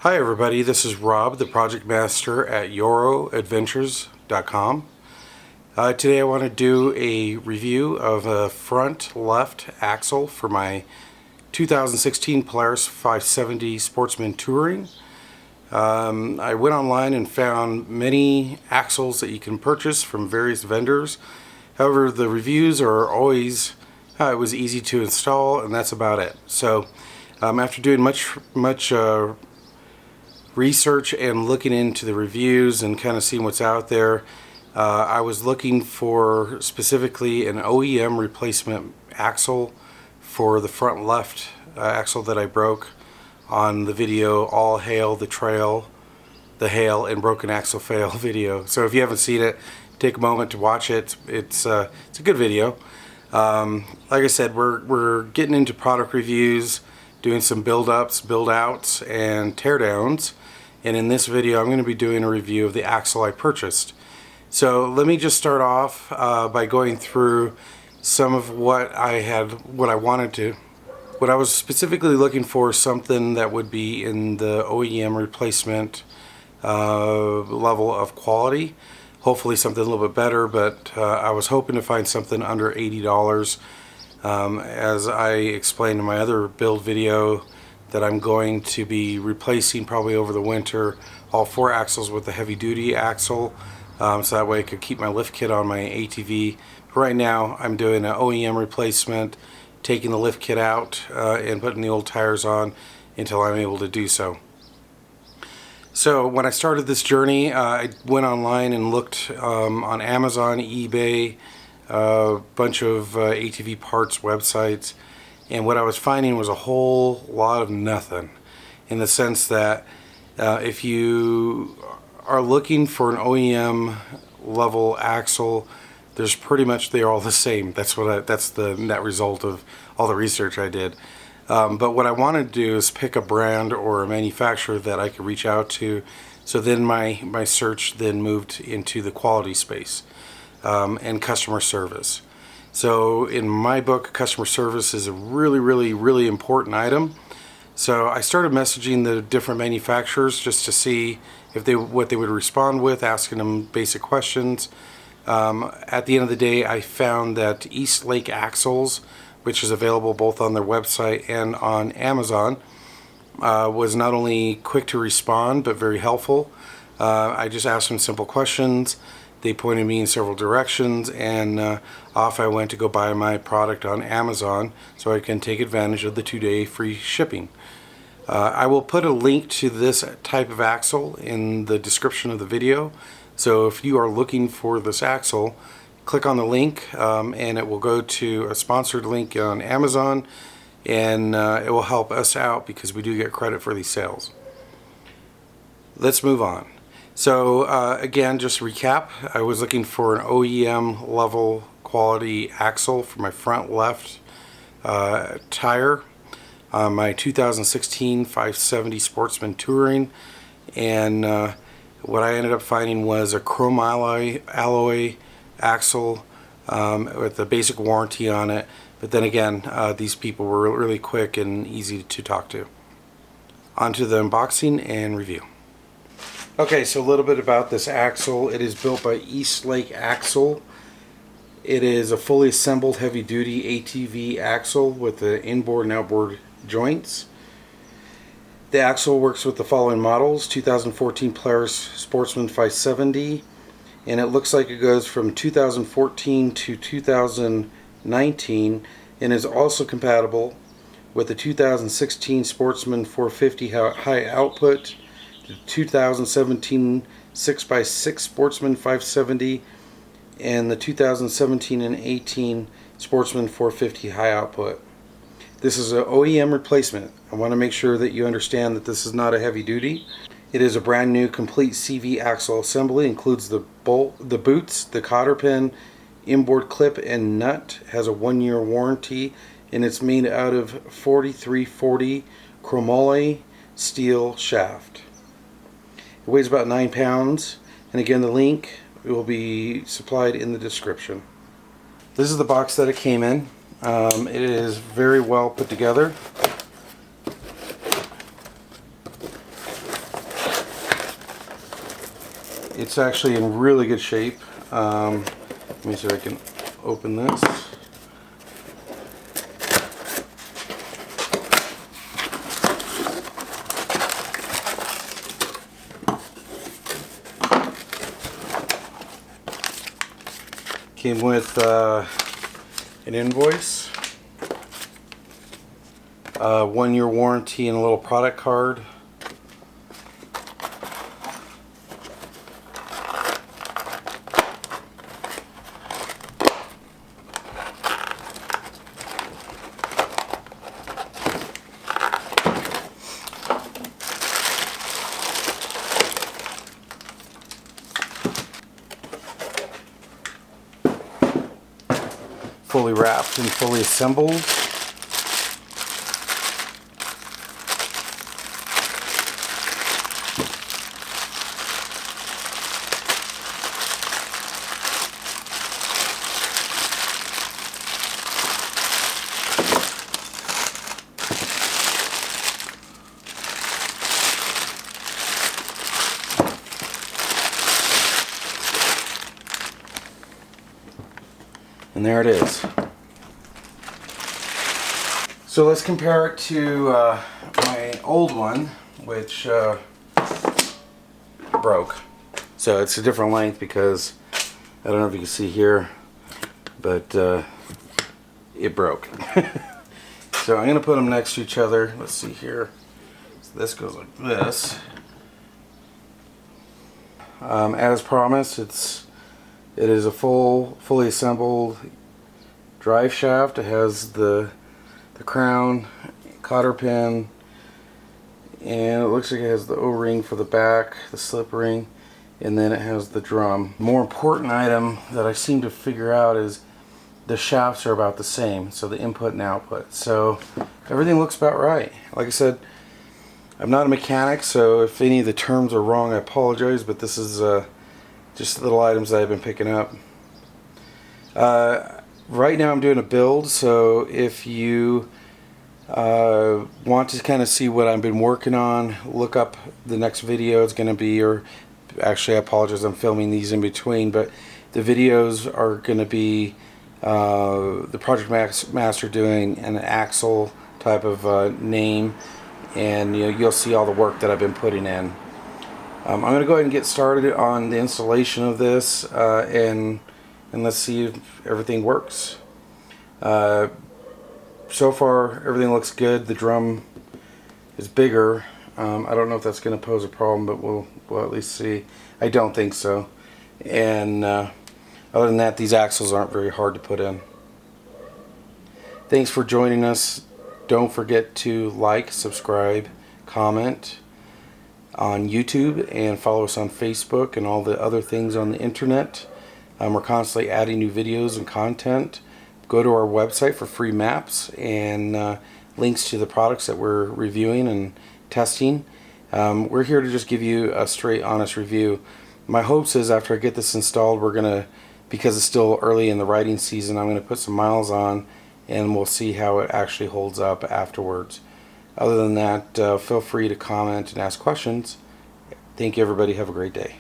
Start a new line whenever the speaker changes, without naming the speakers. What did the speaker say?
Hi everybody, this is Rob, the Project Master at YoroAdventures.com. Today I want to do a review of a front left axle for my 2016 Polaris 570 Sportsman Touring. I went online and found many axles that you can purchase from various vendors. However, the reviews are always, it was easy to install, and that's about it. So after doing much research and looking into the reviews and kind of seeing what's out there, I was looking for specifically an OEM replacement axle for the front left axle that I broke on the video All Hail the Trail, the Hail and Broken Axle Fail video. So if you haven't seen it, take a moment to watch it. It's a good video. Like I said, we're getting into product reviews, doing some build-ups, build-outs, and tear-downs. And in this video, I'm going to be doing a review of the axle I purchased. So let me just start off by going through some of what I was specifically looking for, something that would be in the OEM replacement level of quality. Hopefully something a little bit better, but I was hoping to find something under $80. As I explained in my other build video, that I'm going to be replacing probably over the winter all 4 axles with a heavy duty axle, so that way I could keep my lift kit on my ATV. Right now I'm doing an OEM replacement, taking the lift kit out and putting the old tires on until I'm able to do so. So when I started this journey, I went online and looked on Amazon, eBay, a bunch of ATV parts websites, and what I was finding was a whole lot of nothing, in the sense that if you are looking for an OEM level axle, there's pretty much, they're all the same. That's the net result of all the research I did. But what I wanted to do is pick a brand or a manufacturer that I could reach out to. So then my search then moved into the quality space and customer service. So in my book, customer service is a really important item. So I started messaging the different manufacturers just to see if what they would respond with, asking them basic questions. At the end of the day, I found that East Lake Axles, which is available both on their website and on Amazon, was not only quick to respond but very helpful. I just asked them simple questions. They pointed me in several directions, and off I went to go buy my product on Amazon so I can take advantage of the 2-day free shipping. I will put a link to this type of axle in the description of the video. So if you are looking for this axle, click on the link and it will go to a sponsored link on Amazon, and it will help us out because we do get credit for these sales. Let's move on. So again, just to recap, I was looking for an OEM level quality axle for my front left tire on my 2016 570 Sportsman Touring, and what I ended up finding was a chrome alloy axle with a basic warranty on it. But then again, these people were really quick and easy to talk to. On to the unboxing and review. Okay, so a little bit about this axle. It is built by East Lake Axle. It is a fully assembled heavy-duty ATV axle with the inboard and outboard joints. The axle works with the following models: 2014 Polaris Sportsman 570, and it looks like it goes from 2014 to 2019, and is also compatible with the 2016 Sportsman 450 high output, the 2017 6x6 Sportsman 570, and the 2017 and 18 Sportsman 450 high output. This is an OEM replacement. I want to make sure that you understand that this is not a heavy duty. It is a brand new complete CV axle assembly. Includes the boots, the cotter pin, inboard clip and nut. Has a 1-year warranty, and it's made out of 4340 chromoly steel shaft. It weighs about 9 pounds, and again the link will be supplied in the description. This is the box that it came in. It is very well put together. It's actually in really good shape. Let me see if I can open this. Came with an invoice, 1-year warranty, and a little product card. Fully wrapped and fully assembled. And there it is. So let's compare it to my old one, which broke. So it's a different length because, I don't know if you can see here, but it broke. So I'm going to put them next to each other. Let's see here. So this goes like this. As promised, it is a fully assembled drive shaft. It has the crown, cotter pin, and it looks like it has the O-ring for the back, the slip ring, and then it has the drum. The more important item that I seem to figure out is the shafts are about the same, so the input and output. So everything looks about right. Like I said, I'm not a mechanic, so if any of the terms are wrong, I apologize, but this is just little items that I've been picking up. Right now I'm doing a build, so if you want to kind of see what I've been working on, look up the next video. It's going to be, or actually I apologize, I'm filming these in between, but the videos are going to be the Project Master doing an axle type of name, and you'll see all the work that I've been putting in. I'm going to go ahead and get started on the installation of this, and let's see if everything works. So far everything looks good. The drum is bigger. I don't know if that's going to pose a problem, but we'll at least see. I don't think so. And other than that, these axles aren't very hard to put in. Thanks for joining us. Don't forget to like, subscribe, comment on YouTube, and follow us on Facebook and all the other things on the internet. We're constantly adding new videos and content. Go to our website for free maps and links to the products that we're reviewing and testing. We're here to just give you a straight, honest review. My hopes is after I get this installed, we're gonna, because it's still early in the riding season, I'm gonna put some miles on, and we'll see how it actually holds up afterwards. Other than that, feel free to comment and ask questions. Thank you, everybody. Have a great day.